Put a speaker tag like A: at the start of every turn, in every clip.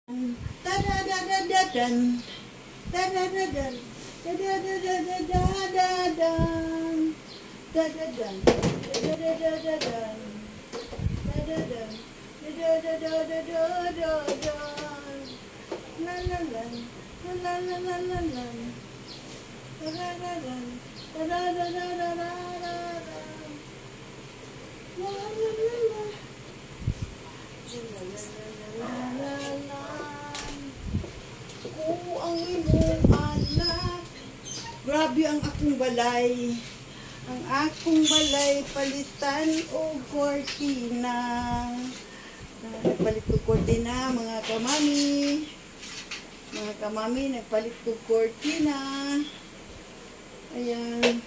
A: Da-da-da-da-da-dan. Da-da-da-dan. Da-da-da-da-da-da-dan. Da-da-dan. Da-da-da-da-da-dan. Da-da-dan. Da-da-da-da-da-da-dan. La-la-lan. La-la-la-la-la-lan. Da-da-da-dan. Da-da-da-da-da-da-da-dan. La-la-la-la. Oo, ang imong anak. Grabe ang akong balay. Ang akong balay, palitan o kortina. Nagpalit ko kortina, mga kamami. Mga kamami, nagpalit ko kortina. Ayan.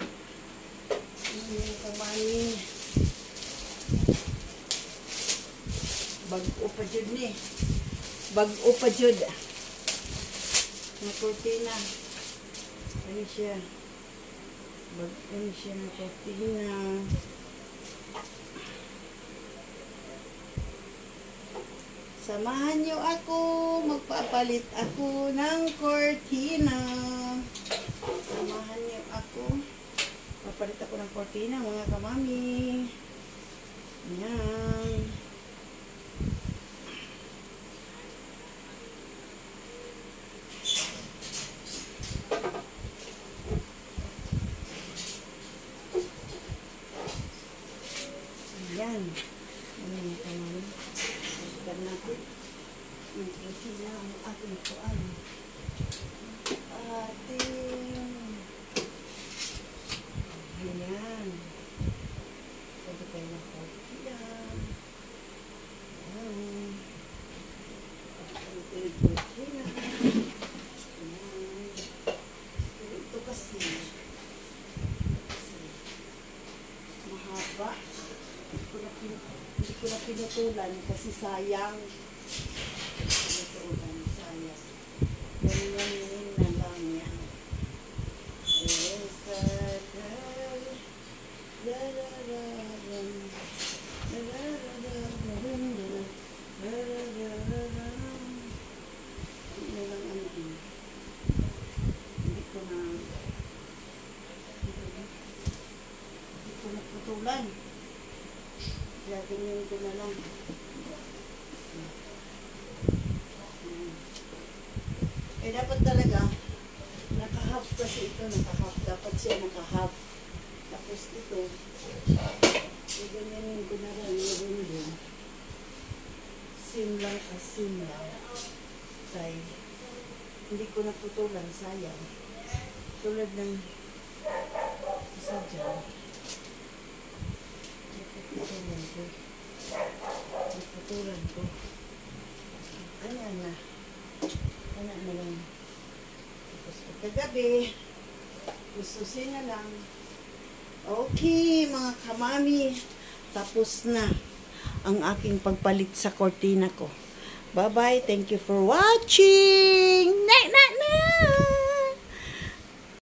A: Mga kamami. Bag-o pa dyan ni. Bag-o pa dyan. Na kortina. Ano siya? Bag-o siya na kortina. Samahan niyo ako. Magpapalit ako ng kortina. Samahan niyo ako. Papalit ako ng kortina, mga kamami. Ayan. Ayan. Ayan yung kamay. Pagkat natin. Ang kortina ang ating kuan. Ayan. Pwede kayo ng kortina. Ayan. Pwede kayo ng kortina. Ayan. Ito kasi mahaba. Hindi ko na pinutulan kasi sayang. Pinutulan, sayang. Ganyan na lang yan. Ayan, sadal. Da-da-da-dam. Da-da-da-da-dam. Da-da-da-da-dam. Hindi na lang ano. Hindi ko na putulan. Kaya ganyan ko na lang. Eh, dapat talaga, naka-half kasi ito, naka-half. Dapat siya naka-half. Tapos ito, ganyanin ko na lang yung doon. Sim lang, sim lang. Side. Hindi ko naputulan, sayang. Tulad ng isa dyan. Naputulan ko. Ayan na. Ayan na lang. Tapos pagkagabi, gustusin na lang. Okay, mga kamami. Tapos na ang aking pagpalit sa kortina ko. Bye-bye. Thank you for watching. Night, night, night.